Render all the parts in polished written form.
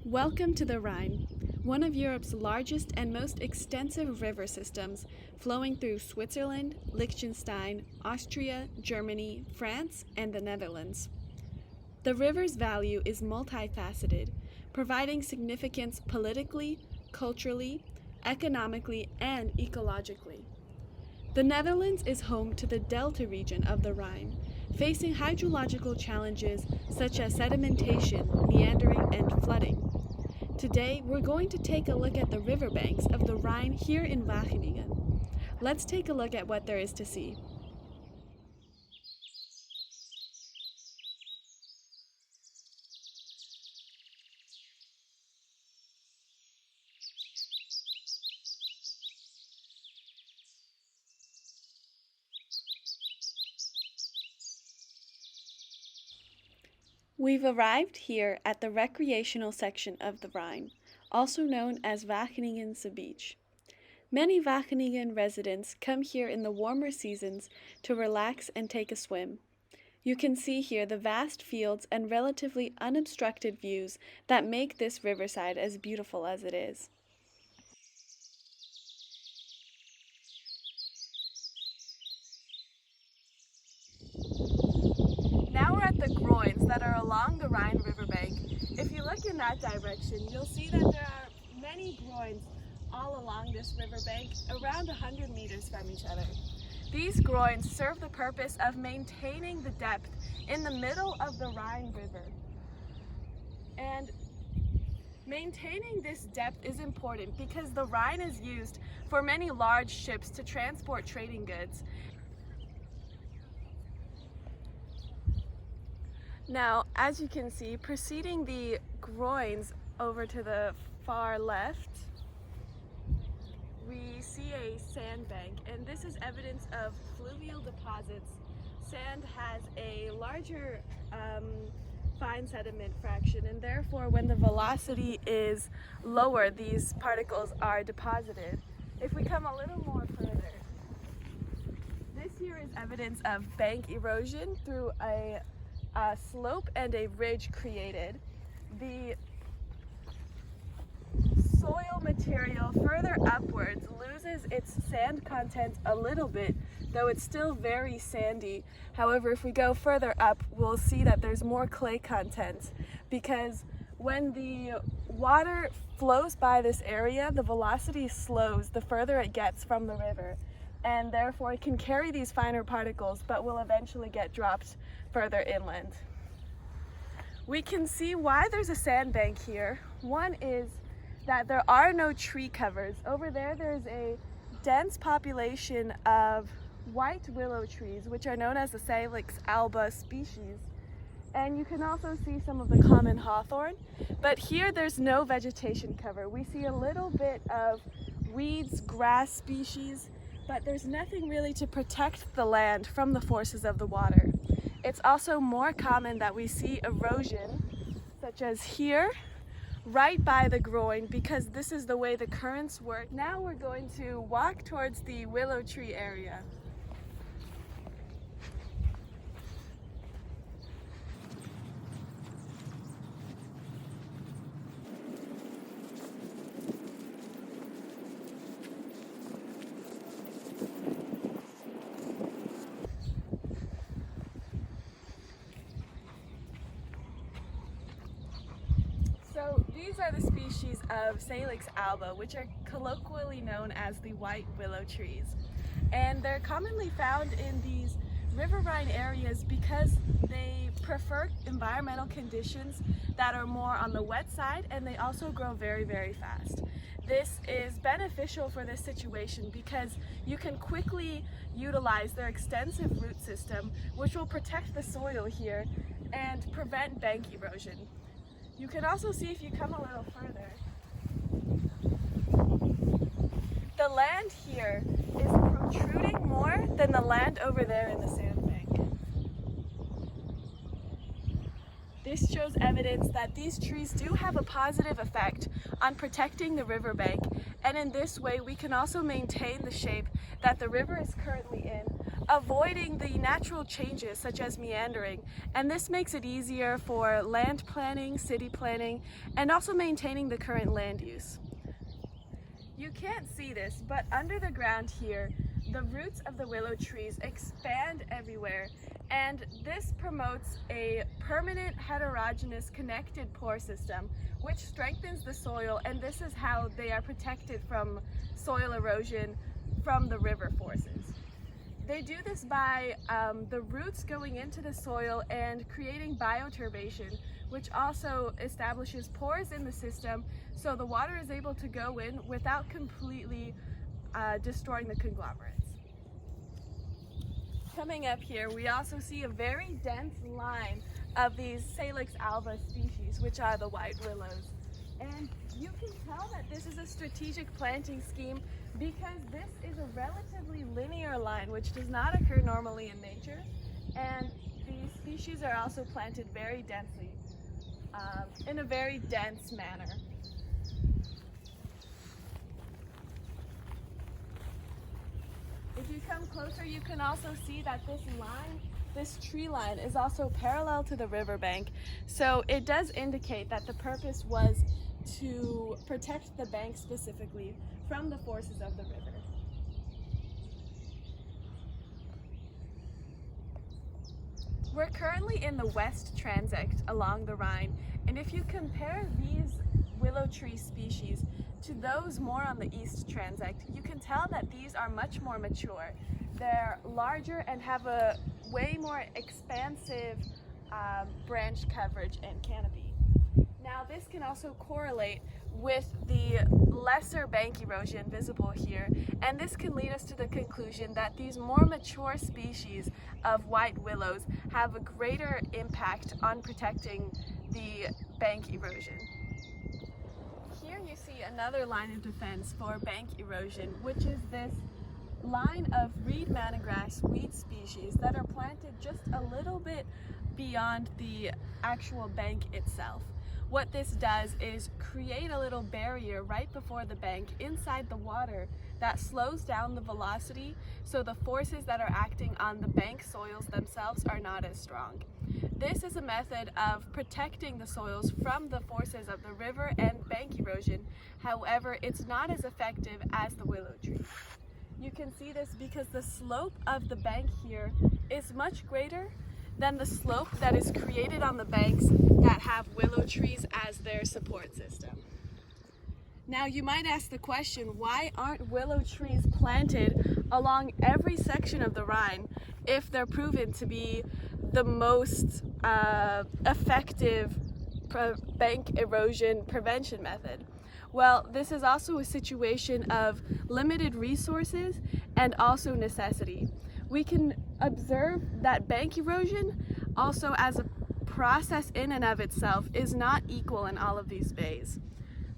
Welcome to the Rhine, one of Europe's largest and most extensive river systems, flowing through Switzerland, Liechtenstein, Austria, Germany, France, and the Netherlands. The river's value is multifaceted, providing significance politically, culturally, economically, and ecologically. The Netherlands is home to the delta region of the Rhine, facing hydrological challenges such as sedimentation, meandering, and flooding. Today, we're going to take a look at the riverbanks of the Rhine here in Wageningen. Let's take a look at what there is to see. We've arrived here at the recreational section of the Rhine, also known as Wageningense Beach. Many Wageningen residents come here in the warmer seasons to relax and take a swim. You can see here the vast fields and relatively unobstructed views that make this riverside as beautiful as it is. Now we're at the groins that are along the Rhine riverbank. If you look in that direction, you'll see that there are many groins all along this riverbank, around 100 meters from each other. These groins serve the purpose of maintaining the depth in the middle of the Rhine River. And maintaining this depth is important because the Rhine is used for many large ships to transport trading goods. Now, as you can see, preceding the groins over to the far left, we see a sandbank, and this is evidence of fluvial deposits. Sand has a larger fine sediment fraction, and therefore when the velocity is lower, these particles are deposited. If we come a little more further, this here is evidence of bank erosion through a slope and a ridge created. The soil material further upwards loses its sand content a little bit, though it's still very sandy. However, if we go further up, we'll see that there's more clay content, because when the water flows by this area, the velocity slows the further it gets from the river, and therefore it can carry these finer particles but will eventually get dropped further inland. We can see why there's a sandbank here. One is that there are no tree covers. Over there's a dense population of white willow trees, which are known as the Salix alba species. And you can also see some of the common hawthorn. But here there's no vegetation cover. We see a little bit of weeds, grass species, but there's nothing really to protect the land from the forces of the water. It's also more common that we see erosion, such as here, right by the groin, because this is the way the currents work. Now we're going to walk towards the willow tree area. So these are the species of Salix alba, which are colloquially known as the white willow trees. And they're commonly found in these river Rhine areas because they prefer environmental conditions that are more on the wet side, and they also grow very, very fast. This is beneficial for this situation because you can quickly utilize their extensive root system, which will protect the soil here and prevent bank erosion. You can also see, if you come a little further, the land here is protruding more than the land over there in the sandbank. This shows evidence that these trees do have a positive effect on protecting the riverbank, and in this way we can also maintain the shape that the river is currently in avoiding the natural changes such as meandering, and this makes it easier for land planning, city planning, and also maintaining the current land use. You can't see this, but under the ground here, the roots of the willow trees expand everywhere, and this promotes a permanent heterogeneous connected pore system which strengthens the soil, and this is how they are protected from soil erosion from the river forces. They do this by the roots going into the soil and creating bioturbation, which also establishes pores in the system so the water is able to go in without completely destroying the conglomerates. Coming up here, we also see a very dense line of these Salix alba species, which are the white willows. And you can tell that this is a strategic planting scheme because this is a relatively linear line, which does not occur normally in nature. And these species are also planted very densely, in a very dense manner. If you come closer, you can also see that this line, this tree line, is also parallel to the riverbank. So it does indicate that the purpose was to protect the bank specifically from the forces of the river. We're currently in the west transect along the Rhine, and if you compare these willow tree species to those more on the east transect, you can tell that these are much more mature. They're larger and have a way more expansive branch coverage and canopy. Now this can also correlate with the lesser bank erosion visible here, and this can lead us to the conclusion that these more mature species of white willows have a greater impact on protecting the bank erosion. Here you see another line of defense for bank erosion, which is this line of reed mannagrass weed species that are planted just a little bit beyond the actual bank itself. What this does is create a little barrier right before the bank inside the water that slows down the velocity so the forces that are acting on the bank soils themselves are not as strong. This is a method of protecting the soils from the forces of the river and bank erosion. However, it's not as effective as the willow tree. You can see this because the slope of the bank here is much greater than the slope that is created on the banks that have willow trees as their support system. Now you might ask the question, why aren't willow trees planted along every section of the Rhine if they're proven to be the most effective bank erosion prevention method? Well, this is also a situation of limited resources and also necessity. We can observe that bank erosion also as a process in and of itself is not equal in all of these bays.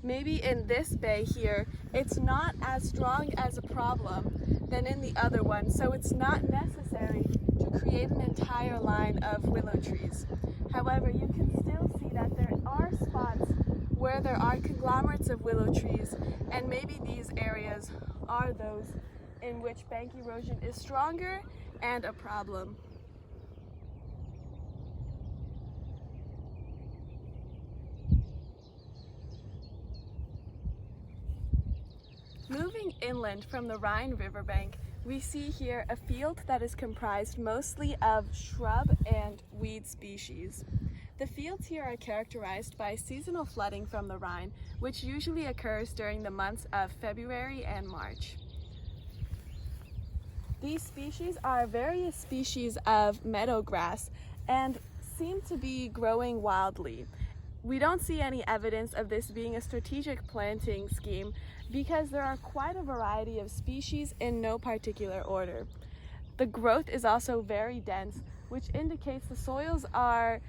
Maybe in this bay here, it's not as strong as a problem than in the other one, so it's not necessary to create an entire line of willow trees. However, you can still see that there are spots where there are conglomerates of willow trees, and maybe these areas are those in which bank erosion is stronger and a problem. Moving inland from the Rhine riverbank, we see here a field that is comprised mostly of shrub and weed species. The fields here are characterized by seasonal flooding from the Rhine, which usually occurs during the months of February and March. These species are various species of meadow grass and seem to be growing wildly. We don't see any evidence of this being a strategic planting scheme because there are quite a variety of species in no particular order. The growth is also very dense, which indicates the soils are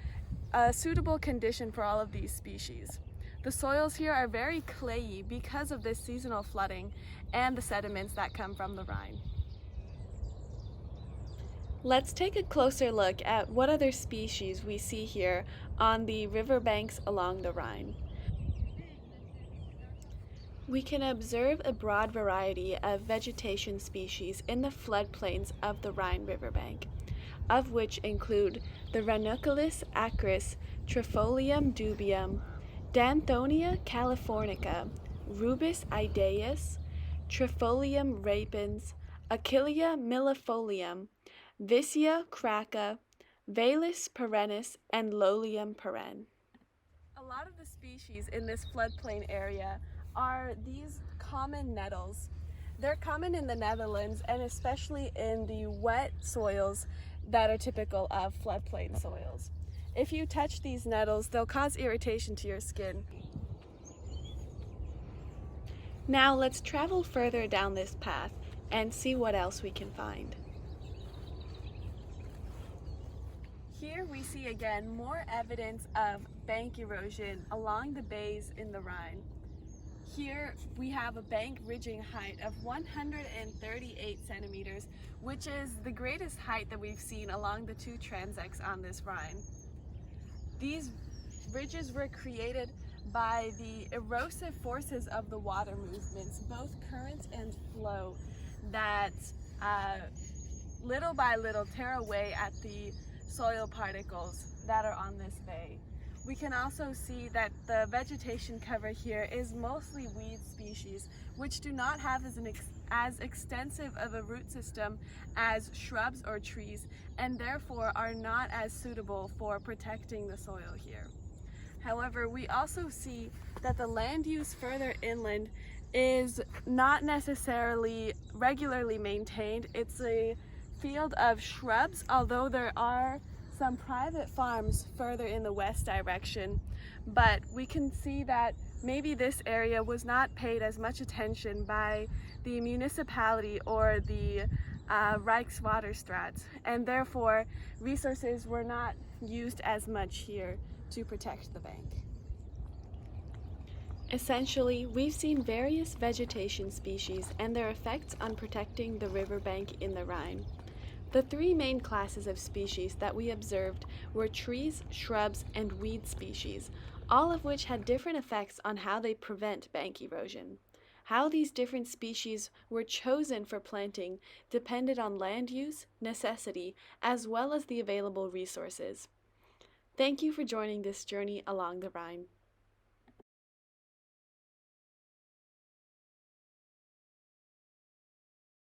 a suitable condition for all of these species. The soils here are very clayey because of this seasonal flooding and the sediments that come from the Rhine. Let's take a closer look at what other species we see here on the riverbanks along the Rhine. We can observe a broad variety of vegetation species in the floodplains of the Rhine riverbank, of which include the Ranunculus acris, Trifolium dubium, Danthonia californica, Rubus idaeus, Trifolium rapens, Achillea millefolium, Vicia cracca, Valus perennis, and Lolium peren. A lot of the species in this floodplain area are these common nettles. They're common in the Netherlands and especially in the wet soils that are typical of floodplain soils. If you touch these nettles, they'll cause irritation to your skin. Now let's travel further down this path and see what else we can find. Here we see again more evidence of bank erosion along the bays in the Rhine. Here we have a bank ridging height of 138 centimeters, which is the greatest height that we've seen along the two transects on this Rhine. These ridges were created by the erosive forces of the water movements, both current and flow, that little by little tear away at the soil particles that are on this bay. We can also see that the vegetation cover here is mostly weed species, which do not have as extensive of a root system as shrubs or trees, and therefore are not as suitable for protecting the soil here. However, we also see that the land use further inland is not necessarily regularly maintained. It's a field of shrubs, although there are some private farms further in the west direction, but we can see that maybe this area was not paid as much attention by the municipality or the Rijkswaterstaat, and therefore resources were not used as much here to protect the bank. Essentially, we've seen various vegetation species and their effects on protecting the riverbank in the Rhine. The three main classes of species that we observed were trees, shrubs, and weed species, all of which had different effects on how they prevent bank erosion. How these different species were chosen for planting depended on land use, necessity, as well as the available resources. Thank you for joining this journey along the Rhine.